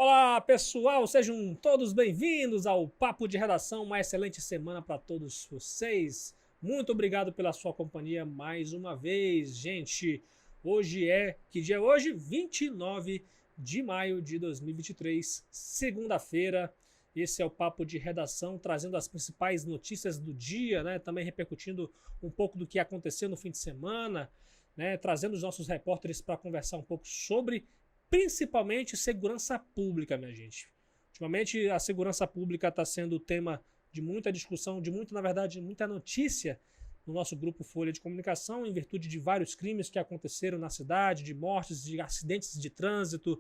Olá, pessoal, sejam todos bem-vindos ao Papo de Redação. Uma excelente semana para todos vocês. Muito obrigado pela sua companhia mais uma vez, gente. Que dia é hoje? 29 de maio de 2023, segunda-feira. Esse é o Papo de Redação, trazendo as principais notícias do dia, né? Também repercutindo um pouco do que aconteceu no fim de semana, né? Trazendo os nossos repórteres para conversar um pouco sobre principalmente segurança pública, minha gente. Ultimamente, a segurança pública está sendo tema de muita discussão, na verdade, muita notícia no nosso grupo Folha de Comunicação, em virtude de vários crimes que aconteceram na cidade, de mortes, de acidentes de trânsito.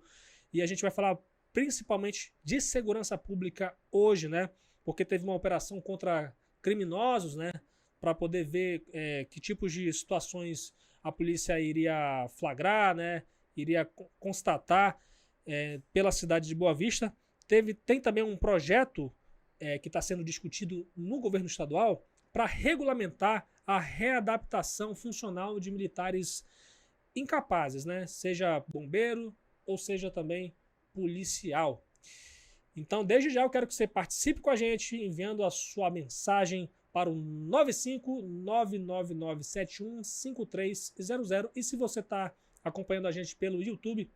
E a gente vai falar principalmente de segurança pública hoje, né? Porque teve uma operação contra criminosos, né? Para poder ver que tipos de situações a polícia iria flagrar, né? Iria constatar pela cidade de Boa Vista. Tem também um projeto que está sendo discutido no governo estadual para regulamentar a readaptação funcional de militares incapazes, né? Seja bombeiro ou seja também policial. Então, desde já eu quero que você participe com a gente, enviando a sua mensagem para o 95999715300. E se você está acompanhando a gente pelo YouTube,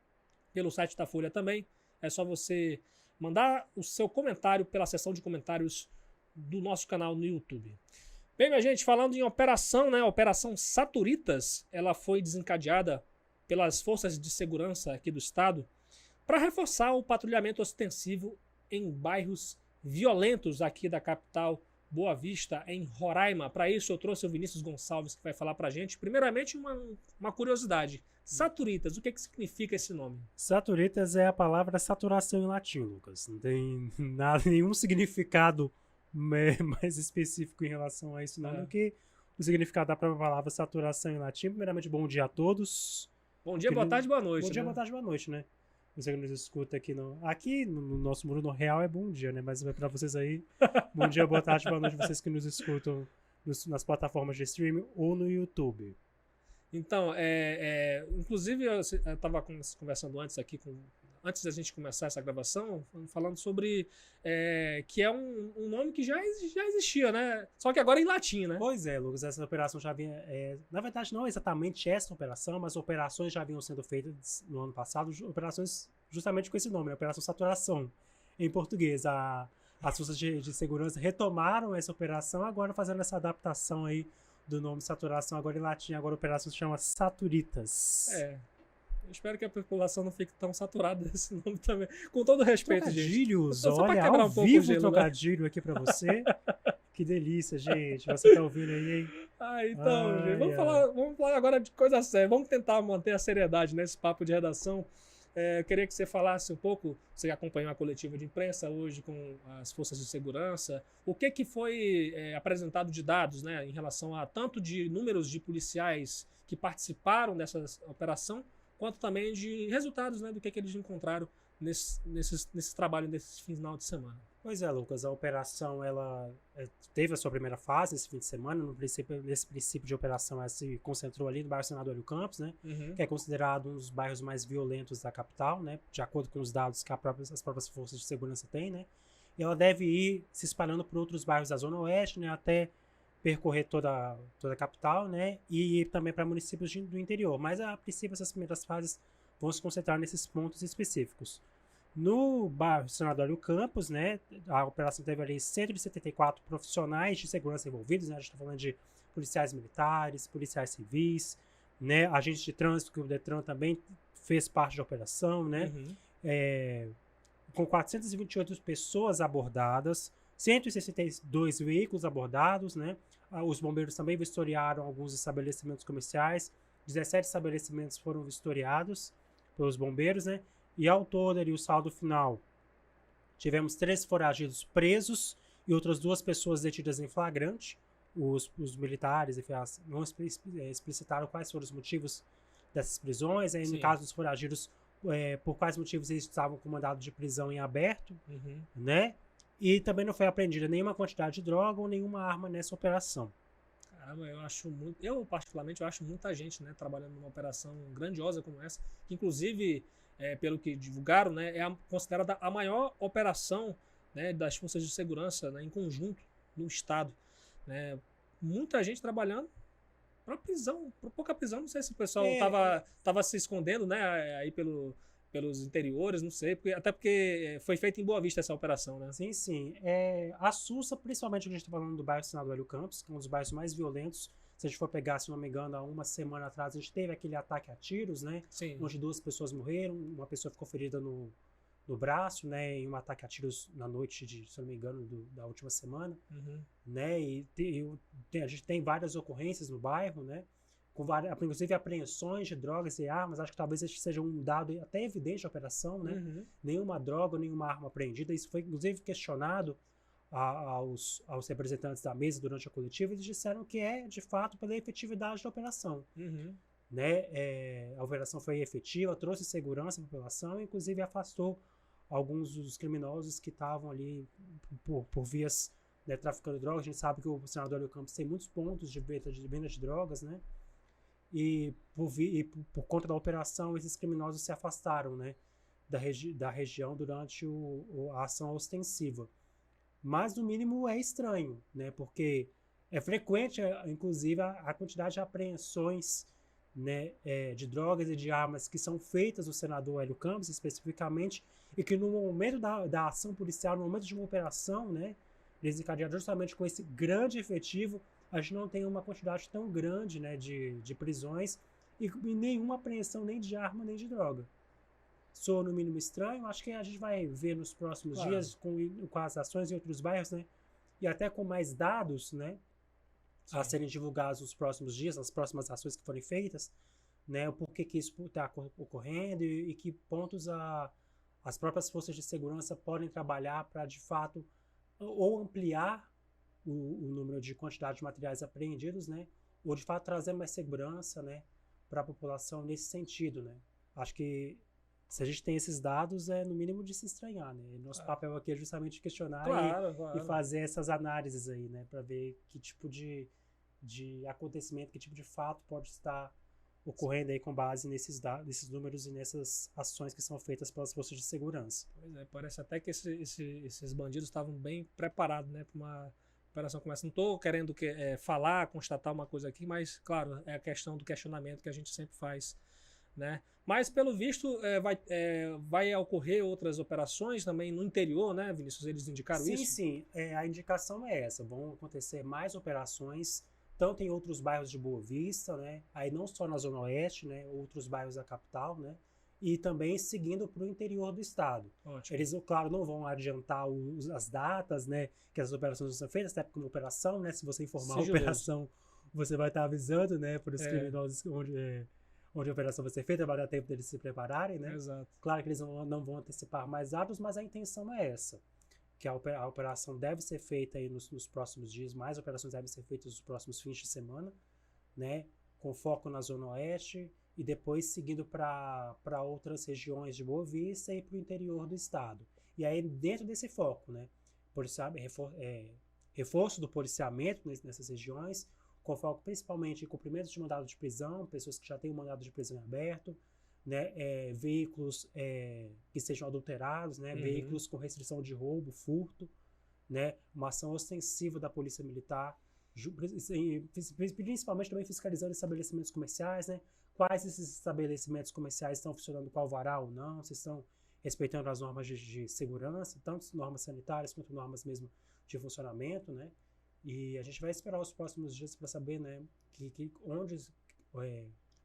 pelo site da Folha também, é só você mandar o seu comentário pela seção de comentários do nosso canal no YouTube. Bem, minha gente, falando em operação, né? A Operação Saturitas, ela foi desencadeada pelas forças de segurança aqui do estado para reforçar o patrulhamento ostensivo em bairros violentos aqui da capital Boa Vista, em Roraima. Para isso eu trouxe o Vinícius Gonçalves, que vai falar para a gente. Primeiramente, uma curiosidade. Saturitas, o que significa esse nome? Saturitas é a palavra saturação em latim, Lucas. Não tem nenhum significado mais específico em relação a isso, não, do que o significado da própria palavra saturação em latim. Primeiramente, bom dia a todos. Bom dia, boa tarde, boa noite. Bom dia, boa tarde, boa noite, né? Você que nos escuta aqui no nosso mundo real é bom dia, né? Mas vai pra vocês aí, bom dia, boa tarde, boa noite, vocês que nos escutam nas plataformas de streaming ou no YouTube. Então, inclusive eu estava conversando antes aqui, antes da gente começar essa gravação, falando sobre que é um nome que já existia, né? Só que agora em latim, né? Pois é, Lucas, essa operação já vinha... na verdade, não exatamente essa operação, mas operações já vinham sendo feitas no ano passado, operações justamente com esse nome, né? Operação Saturação. Em português, as forças de segurança retomaram essa operação, agora fazendo essa adaptação aí do nome Saturação, agora em latim, agora a operação se chama Saturitas. Eu espero que a população não fique tão saturada desse nome também. Com todo respeito, trocadilhos, gente. Olha, ao vivo gelo, trocadilho, né? Aqui pra você. Que delícia, gente. Você tá ouvindo aí, hein? Então, gente, vamos falar agora de coisa séria. Vamos tentar manter a seriedade nesse papo de redação. Eu queria que você falasse um pouco, você acompanhou a coletiva de imprensa hoje com as forças de segurança, o que foi apresentado de dados, né, em relação a tanto de números de policiais que participaram dessa operação, quanto também de resultados, né, do que eles encontraram nesse trabalho desse final de semana. Pois é, Lucas, a operação ela teve a sua primeira fase esse fim de semana. Nesse princípio de operação, ela se concentrou ali no bairro Senador Hélio Campos, né? Que é considerado um dos bairros mais violentos da capital, né? De acordo com os dados que as próprias forças de segurança têm, né? E ela deve ir se espalhando por outros bairros da Zona Oeste, né? Até percorrer toda a capital, né? E ir também para municípios do interior. Mas, a princípio, essas primeiras fases vão se concentrar nesses pontos específicos. No bairro Senador Hélio Campos, né, a operação teve ali 174 profissionais de segurança envolvidos, né, a gente está falando de policiais militares, policiais civis, né, agentes de trânsito, que o Detran também fez parte da operação, né, com 428 pessoas abordadas, 162 veículos abordados, né, os bombeiros também vistoriaram alguns estabelecimentos comerciais, 17 estabelecimentos foram vistoriados pelos bombeiros, né, e ao todo, ali, o saldo final, tivemos 3 foragidos presos e outras 2 pessoas detidas em flagrante. Os militares não explicitaram quais foram os motivos dessas prisões. Aí, no caso dos foragidos, por quais motivos eles estavam com mandado de prisão em aberto, né? E também não foi apreendida nenhuma quantidade de droga ou nenhuma arma nessa operação. Caramba, eu particularmente acho muita gente, né, trabalhando numa operação grandiosa como essa, que inclusive pelo que divulgaram, né, considerada a maior operação, né, das forças de segurança, né, em conjunto no Estado. Né? Muita gente trabalhando para prisão, por pouca prisão. Não sei se o pessoal tava se escondendo, né, aí pelos interiores, não sei, até porque foi feita em Boa Vista essa operação, né? Sim, sim. A Sussa, principalmente que a gente está falando do bairro Senador Hélio Campos, que é um dos bairros mais violentos. Se a gente for pegar, se não me engano, há uma semana atrás, a gente teve aquele ataque a tiros, né? Sim. Onde 2 pessoas morreram, uma pessoa ficou ferida no braço, né? Em um ataque a tiros na noite de, se não me engano, da última semana. Né? E a gente tem várias ocorrências no bairro, né? Com várias, inclusive apreensões de drogas e armas. Acho que talvez esse seja um dado até evidente da operação, né? Nenhuma droga, nenhuma arma apreendida. Isso foi inclusive questionado aos representantes da mesa durante a coletiva. Eles disseram que é de fato pela efetividade da operação. Né? A operação foi efetiva, trouxe segurança à população, inclusive afastou alguns dos criminosos que estavam ali por vias, né, traficando drogas. A gente sabe que o Senador Hélio Campos tem muitos pontos de venda de drogas, né? E por conta da operação, esses criminosos se afastaram, né, da região durante a ação ostensiva. Mas, no mínimo, é estranho, né, porque é frequente, inclusive, a quantidade de apreensões, né, de drogas e de armas que são feitas no Senador Hélio Campos, especificamente, e que no momento da ação policial, no momento de uma operação, né, desencadeada justamente com esse grande efetivo, a gente não tem uma quantidade tão grande, né, de prisões e nenhuma apreensão nem de arma nem de droga. Sou no mínimo estranho. Acho que a gente vai ver nos próximos dias com as ações em outros bairros, né, e até com mais dados, né, a serem divulgados nos próximos dias, as próximas ações que forem feitas, né, o porquê que isso está ocorrendo e que pontos as próprias forças de segurança podem trabalhar para, de fato, ou ampliar o número de quantidade de materiais apreendidos, né, ou de fato trazer mais segurança, né, para a população nesse sentido, né. Acho que se a gente tem esses dados, é no mínimo de se estranhar, né. Nosso papel aqui é justamente questionar e fazer essas análises aí, né, para ver que tipo de acontecimento, que tipo de fato pode estar ocorrendo aí com base nesses números e nessas ações que são feitas pelas forças de segurança. Pois é, parece até que esses bandidos estavam bem preparados, né, para uma operação como essa. Não estou querendo falar, constatar uma coisa aqui, mas, claro, é a questão do questionamento que a gente sempre faz, né? Mas, pelo visto, vai ocorrer outras operações também no interior, né, Vinícius? Eles indicaram isso? Sim. A indicação é essa. Vão acontecer mais operações, tanto em outros bairros de Boa Vista, né? Aí não só na Zona Oeste, né? Outros bairros da capital, né? E também seguindo para o interior do estado. Ótimo. Eles, claro, não vão adiantar as datas, né, que as operações vão ser feitas, até porque uma operação, né, se você informar a operação, você vai estar avisando, né, para os criminosos onde a operação vai ser feita, vai dar tempo deles se prepararem, né? Exato. Claro que eles não vão antecipar mais dados, mas a intenção é essa, que a operação deve ser feita aí nos próximos dias, mais operações devem ser feitas nos próximos fins de semana, né, com foco na Zona Oeste, e depois seguindo para outras regiões de Boa Vista e para o interior do estado. E aí, dentro desse foco, né, reforço do policiamento nessas regiões, com foco principalmente em cumprimentos de mandado de prisão, pessoas que já têm um mandado de prisão aberto, né, veículos que sejam adulterados, né, veículos com restrição de roubo, furto, né, uma ação ostensiva da Polícia Militar, principalmente também fiscalizando estabelecimentos comerciais, né, quais esses estabelecimentos comerciais estão funcionando com alvará ou não, se estão respeitando as normas de segurança, tanto normas sanitárias quanto normas mesmo de funcionamento, né? E a gente vai esperar os próximos dias para saber, né,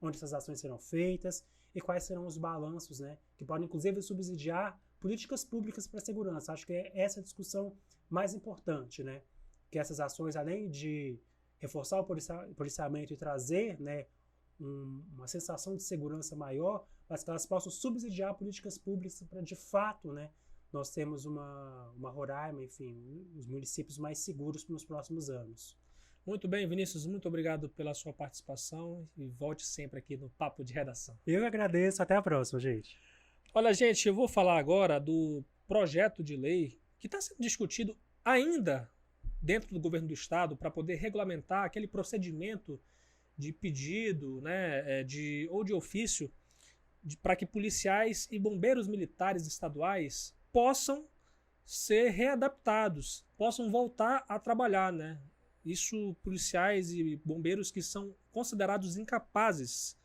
onde essas ações serão feitas e quais serão os balanços, né, que podem inclusive subsidiar políticas públicas para a segurança. Acho que é essa a discussão mais importante, né? Que essas ações, além de reforçar o policiamento e trazer, né, uma sensação de segurança maior, mas que elas possam subsidiar políticas públicas para, de fato, né, nós temos uma Roraima, enfim, os municípios mais seguros nos próximos anos. Muito bem, Vinícius, muito obrigado pela sua participação e volte sempre aqui no Papo de Redação. Eu agradeço, até a próxima, gente. Olha, gente, eu vou falar agora do projeto de lei que está sendo discutido ainda dentro do governo do estado para poder regulamentar aquele procedimento de pedido, né, ou de ofício para que policiais e bombeiros militares estaduais possam ser readaptados, possam voltar a trabalhar, né? Isso, policiais e bombeiros que são considerados incapazes,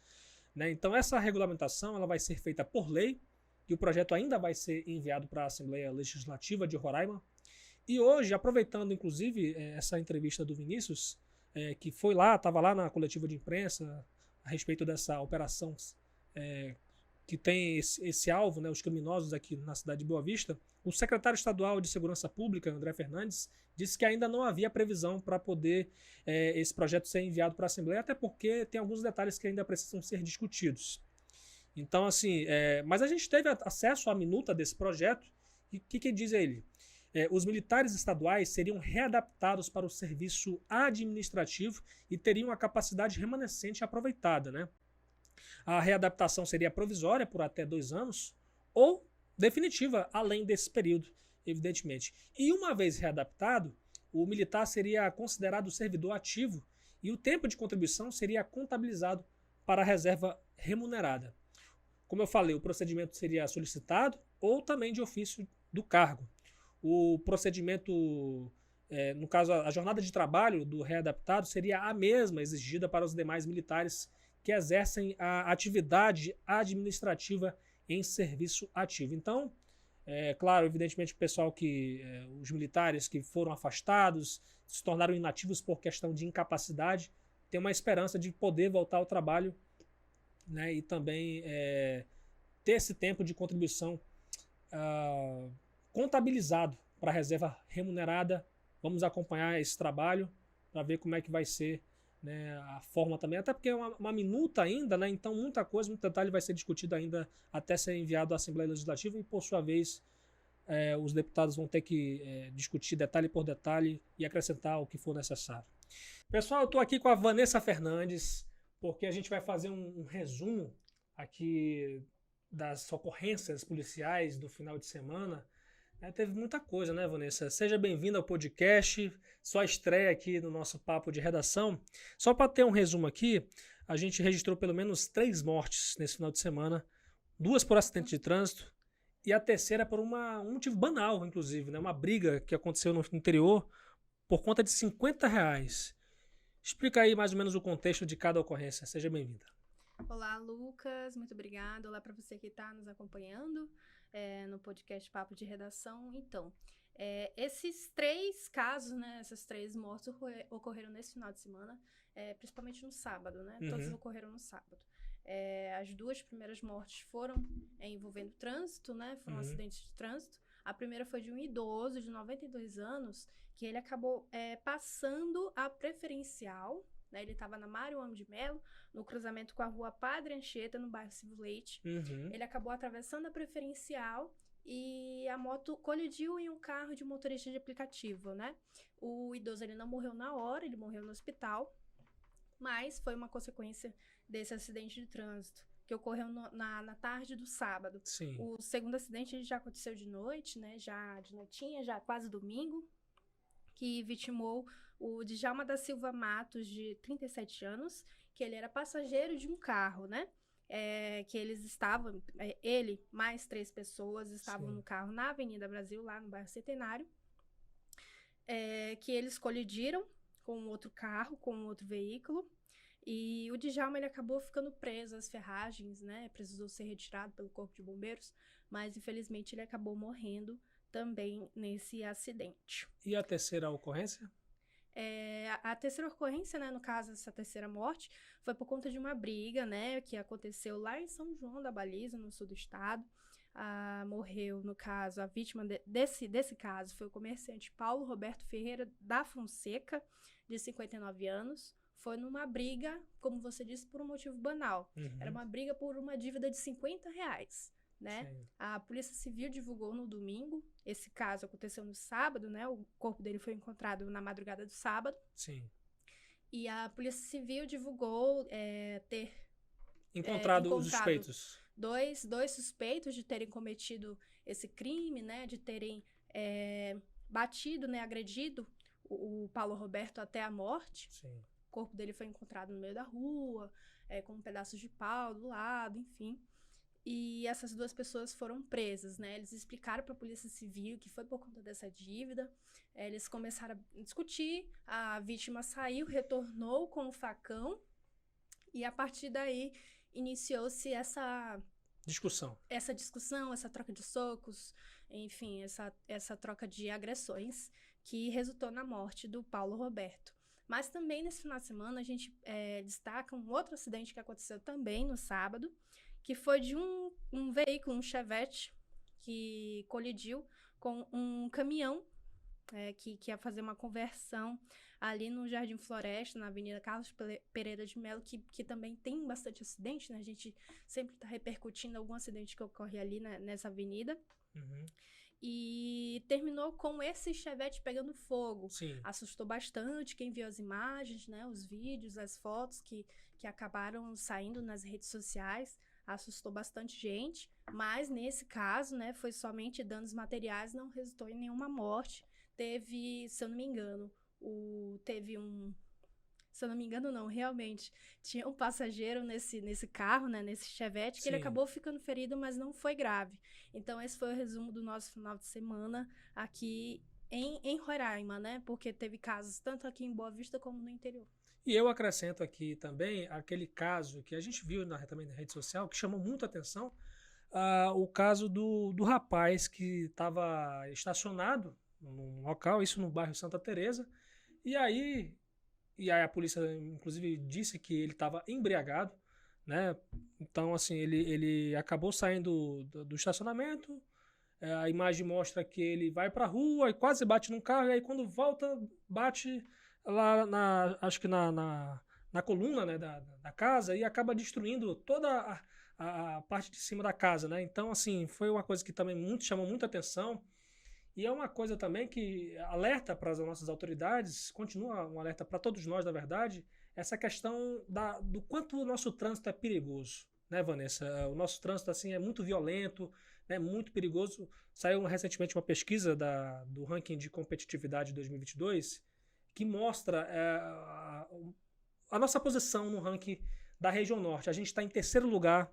né? Então, essa regulamentação ela vai ser feita por lei, e o projeto ainda vai ser enviado para a Assembleia Legislativa de Roraima. E hoje, aproveitando, inclusive, essa entrevista do Vinícius, que foi lá, estava lá na coletiva de imprensa, a respeito dessa operação que tem esse alvo, né, os criminosos aqui na cidade de Boa Vista, o secretário estadual de Segurança Pública, André Fernandes, disse que ainda não havia previsão para poder esse projeto ser enviado para a Assembleia, até porque tem alguns detalhes que ainda precisam ser discutidos. Então, assim, mas a gente teve acesso à minuta desse projeto, e o que diz ele? Os militares estaduais seriam readaptados para o serviço administrativo e teriam a capacidade remanescente aproveitada, né? A readaptação seria provisória por até 2 anos ou definitiva além desse período, evidentemente. E uma vez readaptado, o militar seria considerado servidor ativo e o tempo de contribuição seria contabilizado para a reserva remunerada. Como eu falei, o procedimento seria solicitado ou também de ofício do cargo. O procedimento, no caso, a jornada de trabalho do readaptado seria a mesma exigida para os demais militares que exercem a atividade administrativa em serviço ativo. Então, claro, evidentemente, o pessoal os militares que foram afastados, se tornaram inativos por questão de incapacidade, tem uma esperança de poder voltar ao trabalho, né, e também ter esse tempo de contribuição contabilizado para a reserva remunerada. Vamos acompanhar esse trabalho para ver como é que vai ser, né, a forma também, até porque é uma minuta ainda, né, então muita coisa, muito detalhe vai ser discutido ainda até ser enviado à Assembleia Legislativa e, por sua vez, os deputados vão ter que discutir detalhe por detalhe e acrescentar o que for necessário. Pessoal, eu estou aqui com a Vanessa Fernandes, porque a gente vai fazer um resumo aqui das ocorrências policiais do final de semana. Teve muita coisa, né, Vanessa? Seja bem-vinda ao podcast, sua estreia aqui no nosso papo de redação. Só para ter um resumo aqui, a gente registrou pelo menos 3 mortes nesse final de semana, 2 por acidente de trânsito e a terceira por um motivo banal, inclusive, né? Uma briga que aconteceu no interior por conta de R$50. Explica aí mais ou menos o contexto de cada ocorrência. Seja bem-vinda. Olá, Lucas. Muito obrigada. Olá para você que está nos acompanhando no podcast Papo de Redação. Então, esses 3 casos, né, essas 3 mortes ocorreram nesse final de semana, principalmente no sábado, né? Uhum. Todos ocorreram no sábado. As 2 primeiras mortes foram envolvendo trânsito, né? Foram acidentes de trânsito. A primeira foi de um idoso de 92 anos, que ele acabou passando a preferencial, né? Ele estava na Mário Amo de Melo, no cruzamento com a rua Padre Anchieta, no bairro Silvio Leite. Uhum. Ele acabou atravessando a preferencial e a moto colidiu em um carro de motorista de aplicativo, né? O idoso ele não morreu na hora, ele morreu no hospital, mas foi uma consequência desse acidente de trânsito que ocorreu na tarde do sábado. Sim. O segundo acidente ele já aconteceu de noite, né? Já de noitinha, já quase domingo, que vitimou o Djalma da Silva Matos, de 37 anos, que ele era passageiro de um carro, né? Que eles estavam, ele mais 3 pessoas estavam Sim. no carro na Avenida Brasil, lá no bairro Centenário, que eles colidiram com outro carro, com outro veículo, e o Djalma ele acabou ficando preso às ferragens, né? Precisou ser retirado pelo Corpo de Bombeiros, mas infelizmente ele acabou morrendo também nesse acidente. E a terceira ocorrência? A terceira ocorrência, né, no caso, essa terceira morte, foi por conta de uma briga, né, que aconteceu lá em São João da Baliza, no sul do estado. Morreu, no caso, a vítima desse caso foi o comerciante Paulo Roberto Ferreira da Fonseca, de 59 anos. Foi numa briga, como você disse, por um motivo banal. Uhum. Era uma briga por uma dívida de R$50. Né? A Polícia Civil divulgou no domingo. Esse caso aconteceu no sábado, né? O corpo dele foi encontrado na madrugada do sábado. Sim. E a Polícia Civil divulgou ter encontrado os suspeitos. Dois suspeitos de terem cometido esse crime, né? De terem batido, né? Agredido o Paulo Roberto até a morte. Sim. O corpo dele foi encontrado no meio da rua, com pedaços de pau do lado, enfim. E essas 2 pessoas foram presas, né? Eles explicaram para a Polícia Civil que foi por conta dessa dívida. Eles começaram a discutir, a vítima saiu, retornou com o facão, e a partir daí iniciou-se essa discussão, essa troca de socos, enfim, essa troca de agressões que resultou na morte do Paulo Roberto. Mas também nesse final de semana a gente destaca um outro acidente que aconteceu também no sábado, que foi de um veículo, um Chevette, que colidiu com um caminhão que ia fazer uma conversão ali no Jardim Floresta, na Avenida Carlos Pereira de Melo, que também tem bastante acidente, né? A gente sempre está repercutindo algum acidente que ocorre ali, né, nessa avenida. Uhum. E terminou com esse Chevette pegando fogo. Sim. Assustou bastante quem viu as imagens, né, os vídeos, as fotos que acabaram saindo nas redes sociais. Assustou bastante gente, mas nesse caso, né, foi somente danos materiais, não resultou em nenhuma morte. Teve, se eu não me engano, se eu não me engano não, realmente, tinha um passageiro nesse carro, né, nesse Chevette, que ele acabou ficando ferido, mas não foi grave. Então esse foi o resumo do nosso final de semana aqui em Roraima, né, porque teve casos tanto aqui em Boa Vista como no interior. E eu acrescento aqui também aquele caso que a gente viu também na rede social, que chamou muito a atenção, o caso do rapaz que estava estacionado num local, isso no bairro Santa Teresa, e aí a polícia, inclusive, disse que ele estava embriagado, né? Então, assim, ele acabou saindo do estacionamento, a imagem mostra que ele vai para a rua e quase bate num carro, e aí quando volta, bate lá acho que na coluna, né, da casa, e acaba destruindo toda a parte de cima da casa, né? Então, assim, foi uma coisa que também chamou muita atenção, e é uma coisa também que alerta para as nossas autoridades, continua um alerta para todos nós, na verdade, essa questão do quanto o nosso trânsito é perigoso, né, Vanessa? O nosso trânsito, assim, é muito violento, né, muito perigoso. Saiu recentemente uma pesquisa do ranking de competitividade de 2022, que mostra a nossa posição no ranking da região norte. A gente está em 3º lugar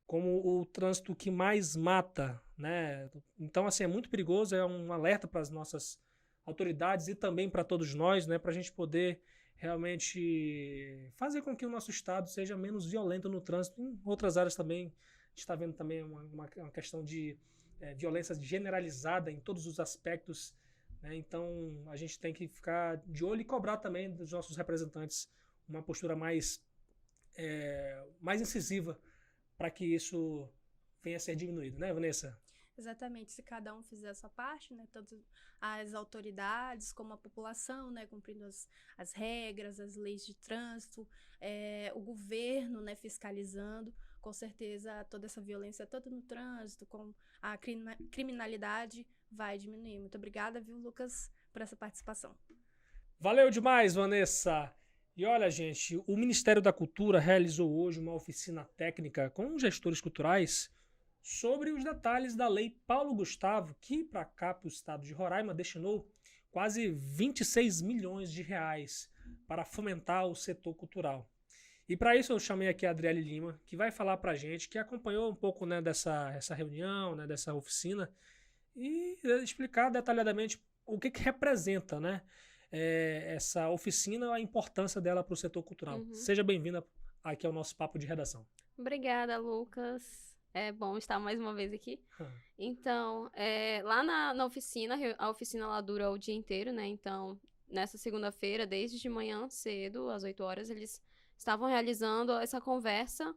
como o trânsito que mais mata, né? Então, assim, é muito perigoso, é um alerta para as nossas autoridades e também para todos nós, né? Para a gente poder realmente fazer com que o nosso estado seja menos violento no trânsito. Em outras áreas também, a gente está vendo também uma questão de violência generalizada em todos os aspectos, né? Então, a gente tem que ficar de olho e cobrar também dos nossos representantes uma postura mais incisiva para que isso venha a ser diminuído, né, Vanessa? Exatamente, se cada um fizer a sua parte, né, tanto as autoridades como a população, né, cumprindo as regras, as leis de trânsito, o governo, né, fiscalizando, com certeza toda essa violência, tanto no trânsito como a criminalidade, vai diminuir. Muito obrigada, viu, Lucas, por essa participação. Valeu demais, Vanessa! E olha, gente, o Ministério da Cultura realizou hoje uma oficina técnica com gestores culturais sobre os detalhes da Lei Paulo Gustavo, que para cá, para o estado de Roraima, destinou quase 26 milhões de reais para fomentar o setor cultural. E para isso eu chamei aqui a Adriele Lima, que vai falar para a gente, que acompanhou um pouco, né, dessa reunião, né, dessa oficina, e explicar detalhadamente o que representa, né, essa oficina, a importância dela para o setor cultural. Uhum. Seja bem-vinda aqui ao nosso papo de redação. Obrigada, Lucas. É bom estar mais uma vez aqui. Então, lá na oficina, a oficina lá dura o dia inteiro, né? Então, nessa segunda-feira, desde de manhã cedo, às 8 horas, eles estavam realizando essa conversa,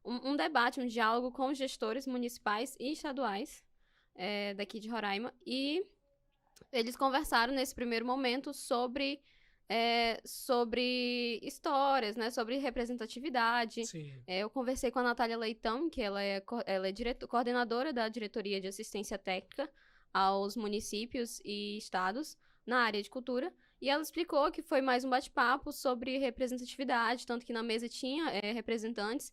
um debate, um diálogo com os gestores municipais e estaduais daqui de Roraima. E eles conversaram nesse primeiro momento sobre histórias, né, sobre representatividade. Eu conversei com a Natália Leitão, que ela é coordenadora da Diretoria de Assistência Técnica aos municípios e estados na área de cultura, e ela explicou que foi mais um bate-papo sobre representatividade, tanto que na mesa tinha representantes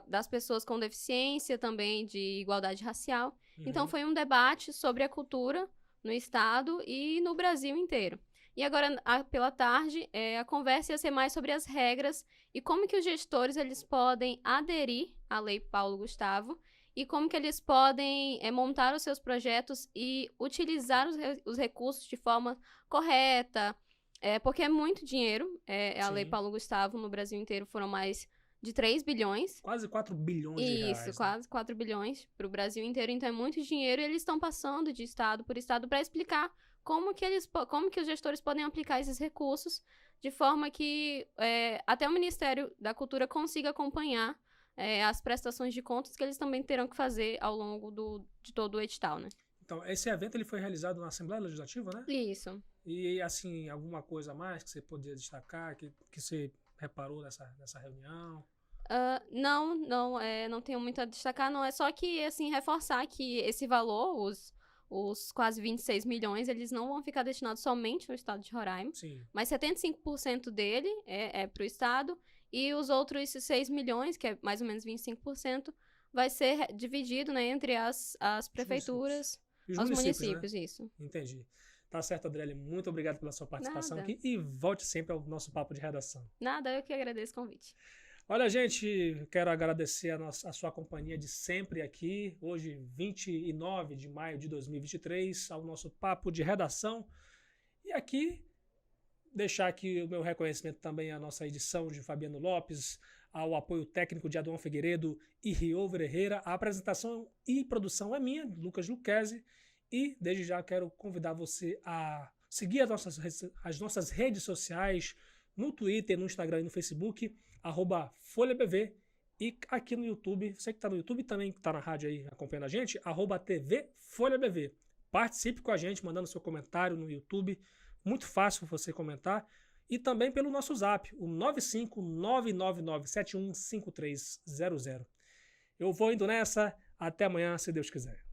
das pessoas com deficiência, também de igualdade racial. Então foi um debate sobre a cultura no estado e no Brasil inteiro. E agora, pela tarde, a conversa ia ser mais sobre as regras e como que os gestores eles podem aderir à Lei Paulo Gustavo e como que eles podem montar os seus projetos e utilizar os recursos de forma correta, porque é muito dinheiro. A Lei Paulo Gustavo no Brasil inteiro foram mais de 3 bilhões. Quase 4 bilhões de reais. Isso, quase 4 bilhões para o Brasil inteiro. Então é muito dinheiro e eles estão passando de estado por estado para explicar como que os gestores podem aplicar esses recursos de forma que até o Ministério da Cultura consiga acompanhar as prestações de contas que eles também terão que fazer ao longo de todo o edital, né? Então, esse evento ele foi realizado na Assembleia Legislativa, né? Isso. E, assim, alguma coisa a mais que você poderia destacar, que você reparou nessa reunião? Não tenho muito a destacar, não. É só que, assim, reforçar que esse valor, os quase 26 milhões, eles não vão ficar destinados somente ao estado de Roraima. Sim. Mas 75% dele é para o estado e os outros 6 milhões, que é mais ou menos 25%, vai ser dividido, né, entre as prefeituras, os municípios, né? Isso. Entendi. Tá certo, Adriele. Muito obrigado pela sua participação Nada. aqui e volte sempre ao nosso papo de redação. Nada, eu que agradeço o convite. Olha, gente, quero agradecer a sua companhia de sempre aqui, hoje, 29 de maio de 2023, ao nosso papo de redação. E aqui, deixar aqui o meu reconhecimento também à nossa edição de Fabiano Lopes, ao apoio técnico de Adão Figueiredo e Riover Herrera. A apresentação e produção é minha, Lucas Luquezzi, e desde já quero convidar você a seguir as nossas redes sociais, no Twitter, no Instagram e no Facebook, @FolhaBV, e aqui no YouTube, você que está no YouTube também, que está na rádio aí acompanhando a gente, @TV FolhaBV. Participe com a gente, mandando seu comentário no YouTube, muito fácil você comentar, e também pelo nosso zap, o 95999715300. Eu vou indo nessa, até amanhã, se Deus quiser.